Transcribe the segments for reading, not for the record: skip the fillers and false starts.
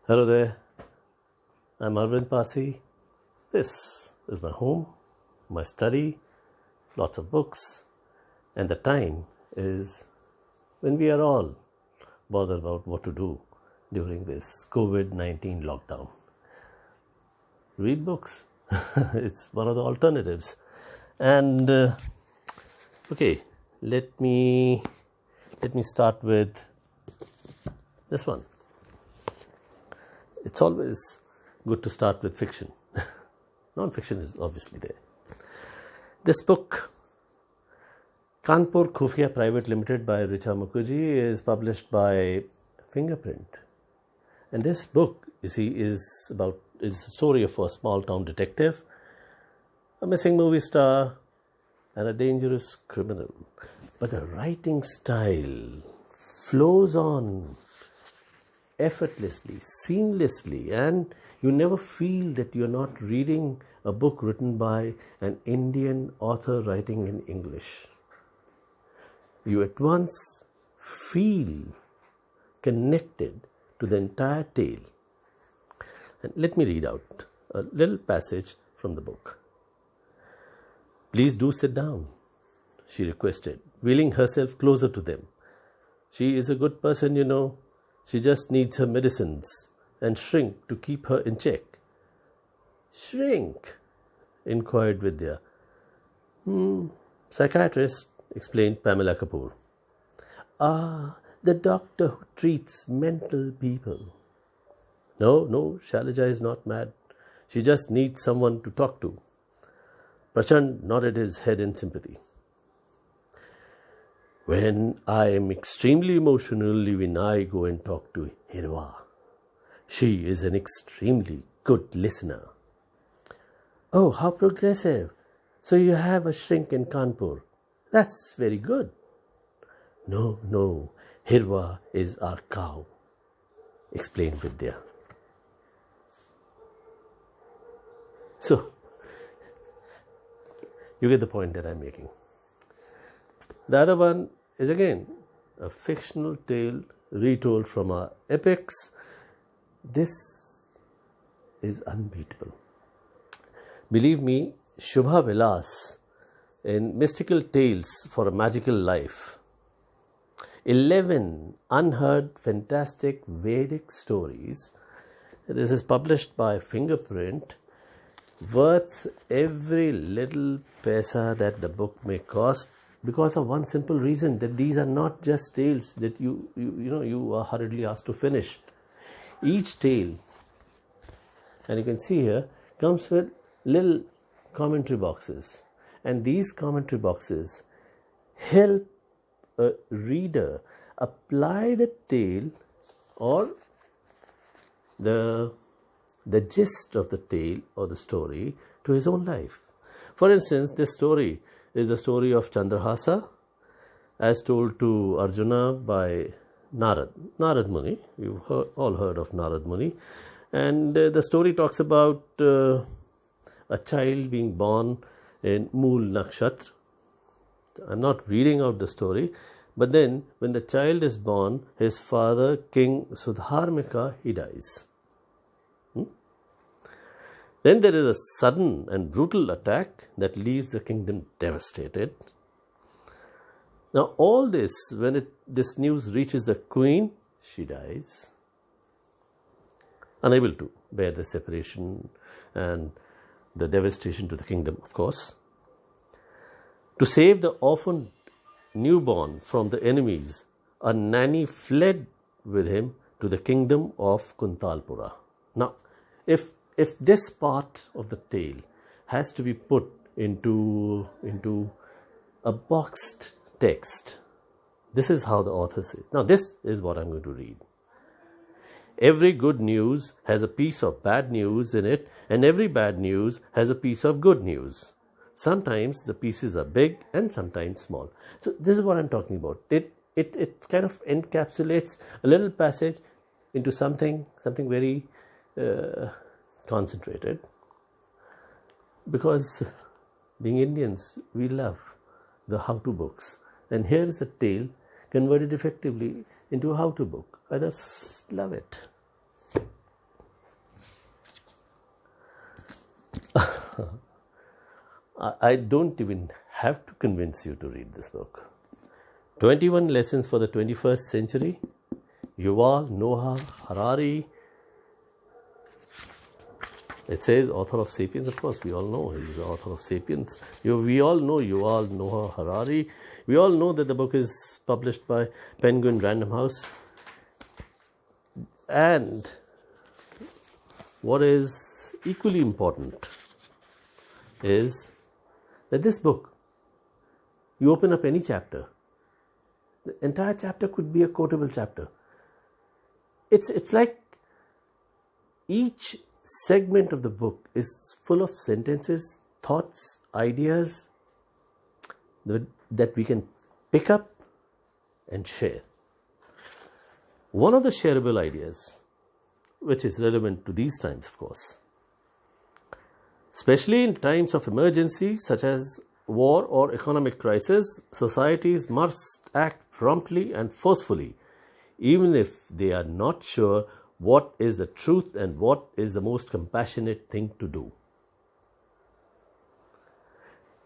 Hello there, I'm Arvind Pasi. This is my home, my study, lots of books, and the time is when we are all bothered about what to do during this COVID-19 lockdown. Read books, it's one of the alternatives. And okay, let me start with this one. It's always good to start with fiction. Non-fiction is obviously there. This book, Kanpur Khufia Private Limited by Richa Mukherjee, is published by Fingerprint. And this book, you see, is a story of a small town detective, a missing movie star, and a dangerous criminal. But the writing style flows on effortlessly, seamlessly, and you never feel that you're not reading a book written by an Indian author writing in English. You at once feel connected to the entire tale. And let me read out a little passage from the book. "Please do sit down," she requested, wheeling herself closer to them. "She is a good person, you know. She just needs her medicines and shrink to keep her in check." "Shrink?" inquired Vidya. "Psychiatrist," explained Pamela Kapoor. "Ah, the doctor who treats mental people." No, Shailaja is not mad. She just needs someone to talk to." Prachand nodded his head in sympathy. "When I am extremely emotional, even I go and talk to Hirwa. She is an extremely good listener." "Oh, how progressive. So you have a shrink in Kanpur. That's very good." No, Hirwa is our cow," explained Vidya. So, you get the point that I'm making. The other one is again a fictional tale retold from our epics. This is unbeatable. Believe me, Shubha Vilas in Mystical Tales for a Magical Life, 11 unheard fantastic Vedic stories. This is published by Fingerprint, worth every little paisa that the book may cost, because of one simple reason, that these are not just tales that you are hurriedly asked to finish. Each tale, and you can see here, comes with little commentary boxes, and these commentary boxes help a reader apply the tale or the gist of the tale or the story to his own life. For instance, this story is the story of Chandrahasa as told to Arjuna by Narad Muni. You've all heard of Narad Muni. And the story talks about a child being born in Mool Nakshatra. I'm not reading out the story, but then when the child is born, his father, King Sudharmika, he dies. Then there is a sudden and brutal attack that leaves the kingdom devastated. Now all this, when this news reaches the queen, she dies, unable to bear the separation and the devastation to the kingdom, of course. To save the orphaned newborn from the enemies, a nanny fled with him to the kingdom of Kuntalpura. Now, if this part of the tale has to be put into a boxed text, this is how the author says. Now, this is what I'm going to read. "Every good news has a piece of bad news in it, and every bad news has a piece of good news. Sometimes the pieces are big and sometimes small." So this is what I'm talking about. It kind of encapsulates a little passage into something very concentrated, because being Indians, we love the how-to books, and here is a tale converted effectively into a how-to book. I just love it. I don't even have to convince you to read this book. 21 Lessons for the 21st Century, Yuval Noah Harari. It says author of Sapiens. Of course, we all know he's the author of Sapiens. We all know Yuval Noah Harari. We all know that the book is published by Penguin Random House. And what is equally important is that this book, you open up any chapter, the entire chapter could be a quotable chapter. It's like each segment of the book is full of sentences, thoughts, ideas that we can pick up and share. One of the shareable ideas, which is relevant to these times, of course, especially in times of emergency such as war or economic crisis, societies must act promptly and forcefully, even if they are not sure what is the truth and what is the most compassionate thing to do.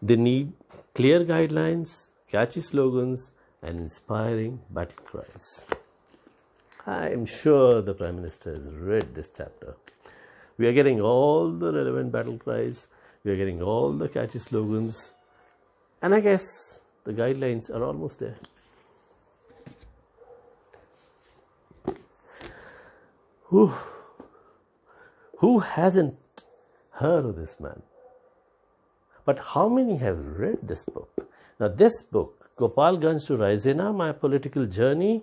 They need clear guidelines, catchy slogans, and inspiring battle cries. I am sure the Prime Minister has read this chapter. We are getting all the relevant battle cries, we are getting all the catchy slogans, and I guess the guidelines are almost there. Who hasn't heard of this man? But how many have read this book? Now this book, Gopalganj to Raisina, My Political Journey,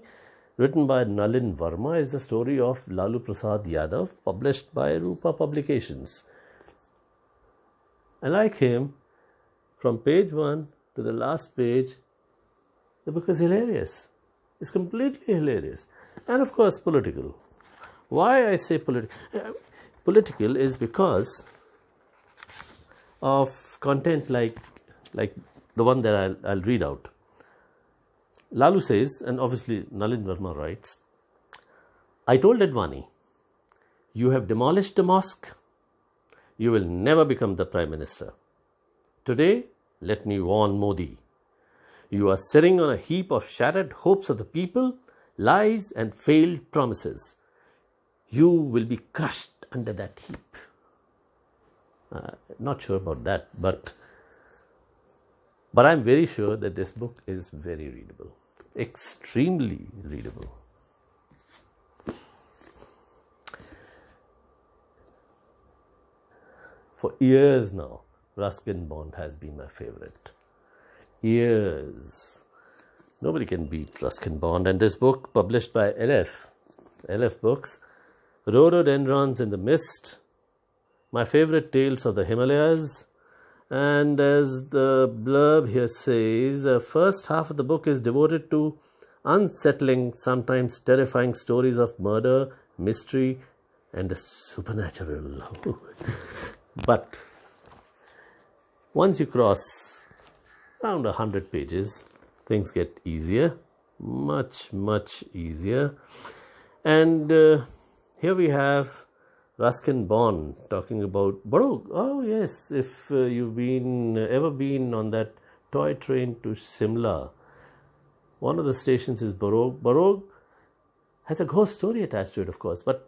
written by Nalin Verma, is the story of Lalu Prasad Yadav, published by Rupa Publications. And like him, from page 1 to the last page, the book is hilarious. It's completely hilarious. And of course, political. Why I say political is because of content like the one that I'll read out. Lalu says, and obviously Nalin Verma writes, I told Advani, you have demolished the mosque. You will never become the Prime Minister. Today, let me warn Modi. You are sitting on a heap of shattered hopes of the people, lies and failed promises. You will be crushed under that heap. Not sure about that, but I'm very sure that this book is very readable, extremely readable. For years now, Ruskin Bond has been my favorite. Years. Nobody can beat Ruskin Bond. And this book, published by LF Books, Rhododendrons in the Mist, My Favorite Tales of the Himalayas. And as the blurb here says, the first half of the book is devoted to unsettling, sometimes terrifying stories of murder, mystery, and the supernatural. But once you cross around 100 pages, things get easier, much easier. And here we have Ruskin Bond talking about Barog. Oh yes, if you've ever been on that toy train to Simla, one of the stations is Barog. Barog has a ghost story attached to it, of course, but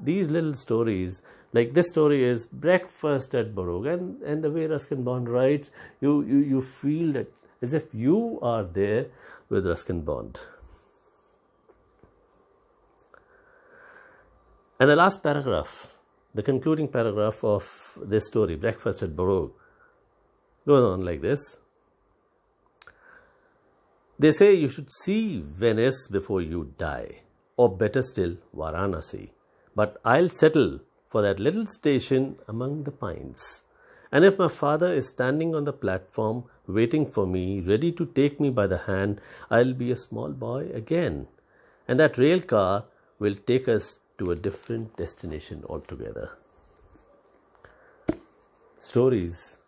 these little stories, like this story is Breakfast at Barog, and the way Ruskin Bond writes, you feel that as if you are there with Ruskin Bond. And the last paragraph, the concluding paragraph of this story, Breakfast at Barog, goes on like this. They say you should see Venice before you die, or better still, Varanasi. But I'll settle for that little station among the pines. And if my father is standing on the platform, waiting for me, ready to take me by the hand, I'll be a small boy again. And that rail car will take us to a different destination altogether. Stories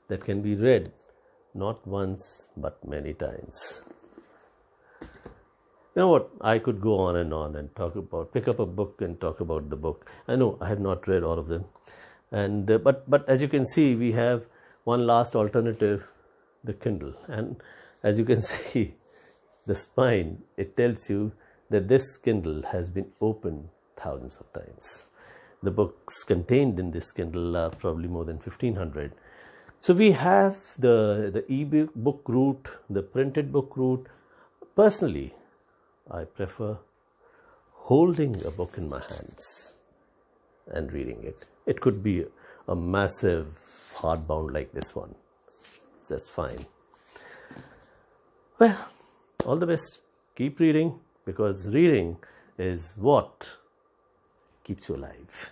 that can be read not once but many times. You know what? I could go on and talk about, pick up a book and talk about the book. I know I have not read all of them. And but as you can see, we have one last alternative, the Kindle. And as you can see, the spine, it tells you that this Kindle has been opened thousands of times. The books contained in this Kindle are probably more than 1,500. So we have the e-book route, the printed book route. Personally, I prefer holding a book in my hands and reading it. It could be a massive hardbound like this one. That's fine. Well, all the best. Keep reading, because reading is what keeps you alive.